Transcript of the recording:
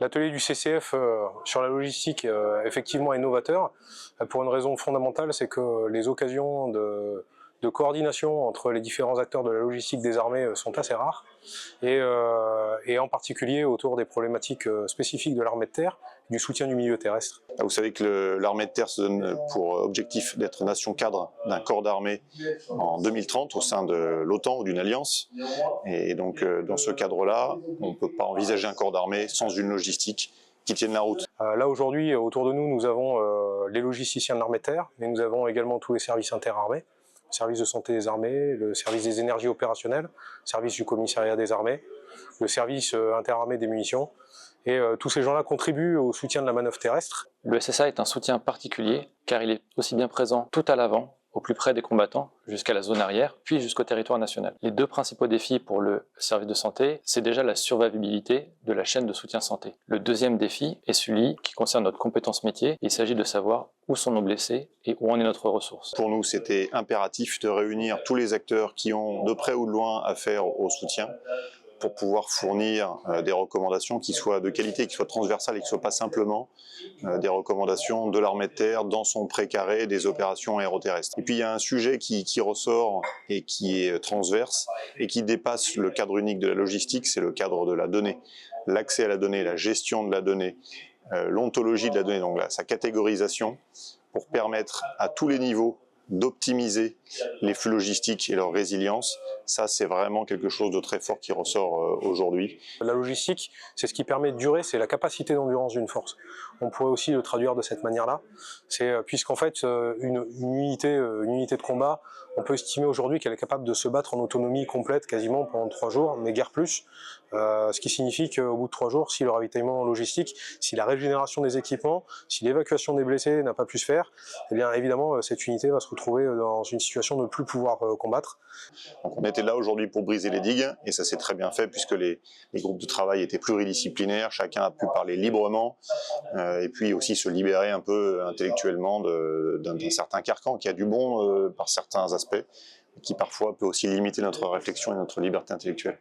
L'atelier du CCF sur la logistique effectivement est novateur pour une raison fondamentale, c'est que les occasions de coordination entre les différents acteurs de la logistique des armées sont assez rares et en particulier autour des problématiques spécifiques de l'armée de terre et du soutien du milieu terrestre. Vous savez que l'armée de terre se donne pour objectif d'être nation cadre d'un corps d'armée en 2030 au sein de l'OTAN ou d'une alliance. Et donc dans ce cadre-là, on ne peut pas envisager un corps d'armée sans une logistique qui tienne la route. Là aujourd'hui, autour de nous, nous avons les logisticiens de l'armée de terre, mais nous avons également tous les services interarmées, le service de santé des armées, le service des énergies opérationnelles, le service du commissariat des armées, le service interarmées des munitions. Et tous ces gens-là contribuent au soutien de la manœuvre terrestre. Le SSA est un soutien particulier car il est aussi bien présent tout à l'avant, au plus près des combattants, jusqu'à la zone arrière, puis jusqu'au territoire national. Les deux principaux défis pour le service de santé, c'est déjà la survivabilité de la chaîne de soutien santé. Le deuxième défi est celui qui concerne notre compétence métier. Il s'agit de savoir où sont nos blessés et où en est notre ressource. Pour nous, c'était impératif de réunir tous les acteurs qui ont de près ou de loin affaire au soutien, pour pouvoir fournir des recommandations qui soient de qualité, qui soient transversales et qui ne soient pas simplement des recommandations de l'armée de terre dans son précaré des opérations aéroterrestres. Et puis il y a un sujet qui ressort et qui est transverse et qui dépasse le cadre unique de la logistique, c'est le cadre de la donnée. L'accès à la donnée, la gestion de la donnée, l'ontologie de la donnée, donc là, sa catégorisation, pour permettre à tous les niveaux d'optimiser les flux logistiques et leur résilience. Ça, c'est vraiment quelque chose de très fort qui ressort aujourd'hui. La logistique, c'est ce qui permet de durer, c'est la capacité d'endurance d'une force. On pourrait aussi le traduire de cette manière-là. C'est puisqu'en fait, une unité de combat, on peut estimer aujourd'hui qu'elle est capable de se battre en autonomie complète quasiment pendant 3 jours, mais guère plus. Ce qui signifie qu'au bout de 3 jours, si le ravitaillement logistique, si la régénération des équipements, si l'évacuation des blessés n'a pas pu se faire, eh bien évidemment cette unité va se retrouver dans une situation de ne plus pouvoir combattre. Donc on était là aujourd'hui pour briser les digues et ça s'est très bien fait puisque les groupes de travail étaient pluridisciplinaires, chacun a pu parler librement et puis aussi se libérer un peu intellectuellement d'un certain carcan qui a du bon par certains aspects, qui parfois peut aussi limiter notre réflexion et notre liberté intellectuelle.